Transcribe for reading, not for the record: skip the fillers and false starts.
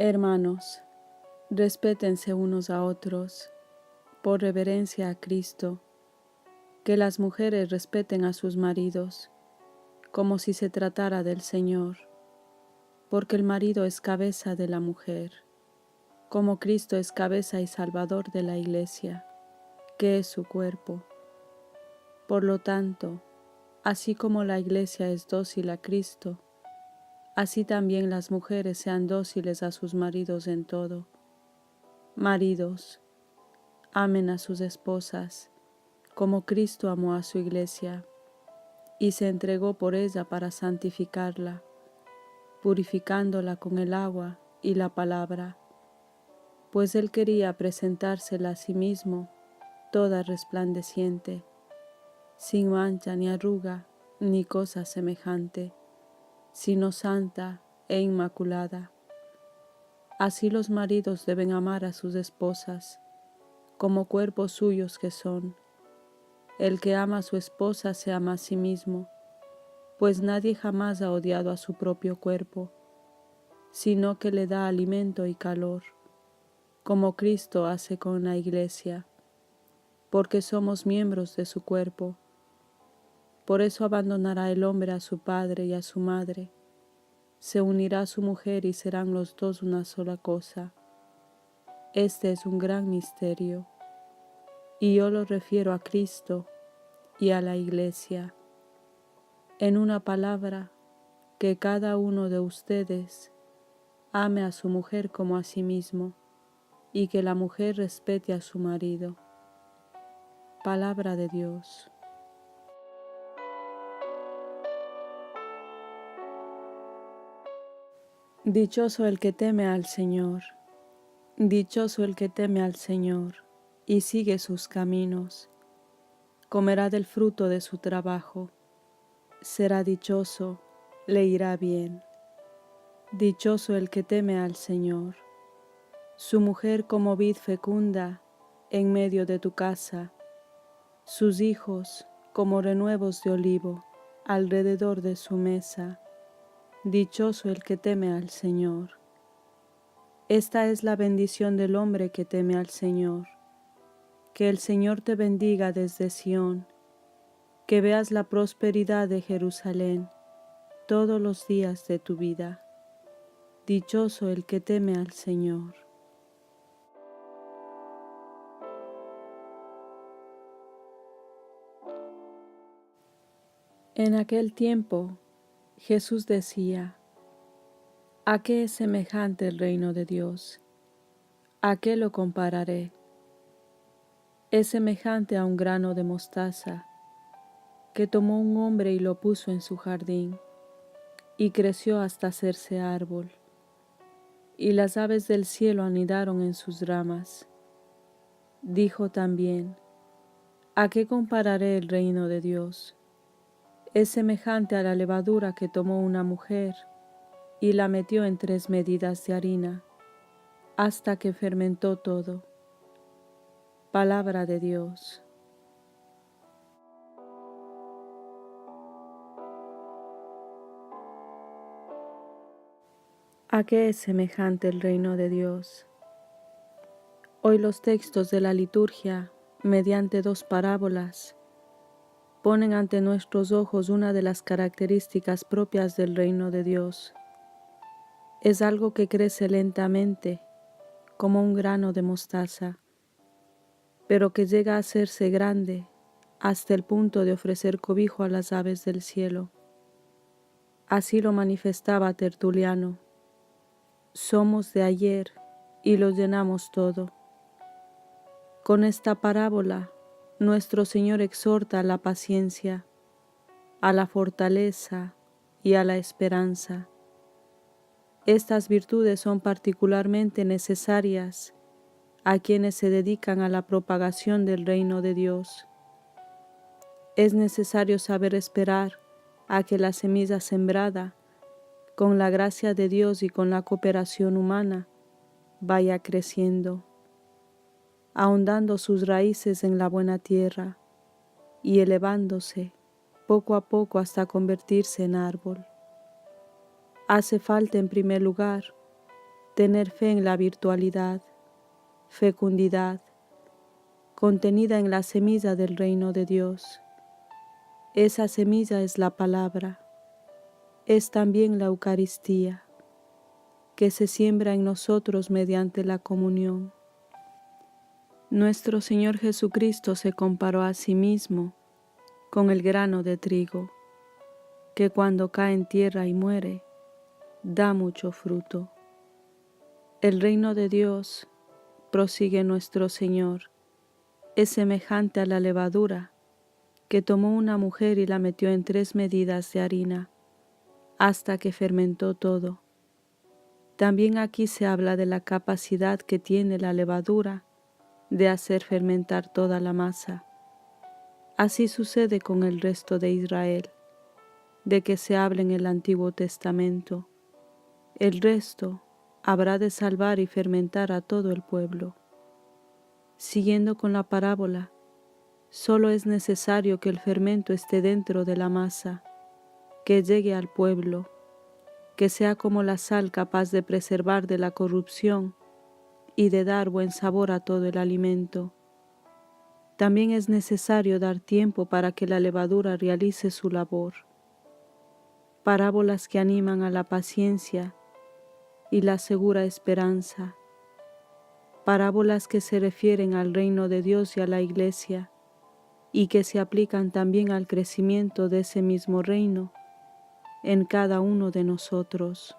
Hermanos, respétense unos a otros, por reverencia a Cristo, que las mujeres respeten a sus maridos, como si se tratara del Señor, porque el marido es cabeza de la mujer, como Cristo es cabeza y salvador de la Iglesia, que es su cuerpo. Por lo tanto, así como la Iglesia es dócil a Cristo, así también las mujeres sean dóciles a sus maridos en todo. Maridos, amen a sus esposas, como Cristo amó a su Iglesia, y se entregó por ella para santificarla, purificándola con el agua y la palabra, pues Él quería presentársela a sí mismo, toda resplandeciente, sin mancha ni arruga ni cosa semejante, sino santa e inmaculada. Así los maridos deben amar a sus esposas, como cuerpos suyos que son. El que ama a su esposa se ama a sí mismo, pues nadie jamás ha odiado a su propio cuerpo, sino que le da alimento y calor, como Cristo hace con la Iglesia, porque somos miembros de su cuerpo. Por eso abandonará el hombre a su padre y a su madre, se unirá a su mujer y serán los dos una sola cosa. Este es un gran misterio, y yo lo refiero a Cristo y a la Iglesia. En una palabra, que cada uno de ustedes ame a su mujer como a sí mismo, y que la mujer respete a su marido. Palabra de Dios. Dichoso el que teme al Señor, dichoso el que teme al Señor y sigue sus caminos. Comerá del fruto de su trabajo, será dichoso, le irá bien. Dichoso el que teme al Señor. Su mujer como vid fecunda en medio de tu casa, sus hijos como renuevos de olivo alrededor de su mesa. Dichoso el que teme al Señor. Esta es la bendición del hombre que teme al Señor. Que el Señor te bendiga desde Sión, que veas la prosperidad de Jerusalén todos los días de tu vida. Dichoso el que teme al Señor. En aquel tiempo, Jesús decía: ¿A qué es semejante el reino de Dios? ¿A qué lo compararé? Es semejante a un grano de mostaza, que tomó un hombre y lo puso en su jardín, y creció hasta hacerse árbol, y las aves del cielo anidaron en sus ramas. Dijo también: ¿A qué compararé el reino de Dios? Es semejante a la levadura que tomó una mujer, y la metió en 3 medidas de harina, hasta que fermentó todo. Palabra de Dios. ¿A qué es semejante el reino de Dios? Hoy los textos de la liturgia, mediante 2 parábolas, ponen ante nuestros ojos una de las características propias del reino de Dios. Es algo que crece lentamente, como un grano de mostaza, pero que llega a hacerse grande hasta el punto de ofrecer cobijo a las aves del cielo. Así lo manifestaba Tertuliano. Somos de ayer y lo llenamos todo. Con esta parábola, nuestro Señor exhorta a la paciencia, a la fortaleza y a la esperanza. Estas virtudes son particularmente necesarias a quienes se dedican a la propagación del reino de Dios. Es necesario saber esperar a que la semilla sembrada, con la gracia de Dios y con la cooperación humana, vaya creciendo, ahondando sus raíces en la buena tierra y elevándose poco a poco hasta convertirse en árbol. Hace falta, en primer lugar, tener fe en la virtualidad, fecundidad, contenida en la semilla del reino de Dios. Esa semilla es la palabra, es también la Eucaristía, que se siembra en nosotros mediante la comunión. Nuestro Señor Jesucristo se comparó a sí mismo con el grano de trigo, que cuando cae en tierra y muere, da mucho fruto. El reino de Dios, prosigue nuestro Señor, es semejante a la levadura que tomó una mujer y la metió en 3 medidas de harina, hasta que fermentó todo. También aquí se habla de la capacidad que tiene la levadura de hacer fermentar toda la masa. Así sucede con el resto de Israel, de que se habla en el Antiguo Testamento. El resto habrá de salvar y fermentar a todo el pueblo. Siguiendo con la parábola, solo es necesario que el fermento esté dentro de la masa, que llegue al pueblo, que sea como la sal capaz de preservar de la corrupción y de dar buen sabor a todo el alimento. También es necesario dar tiempo para que la levadura realice su labor. Parábolas que animan a la paciencia y la segura esperanza. Parábolas que se refieren al reino de Dios y a la Iglesia, y que se aplican también al crecimiento de ese mismo reino en cada uno de nosotros.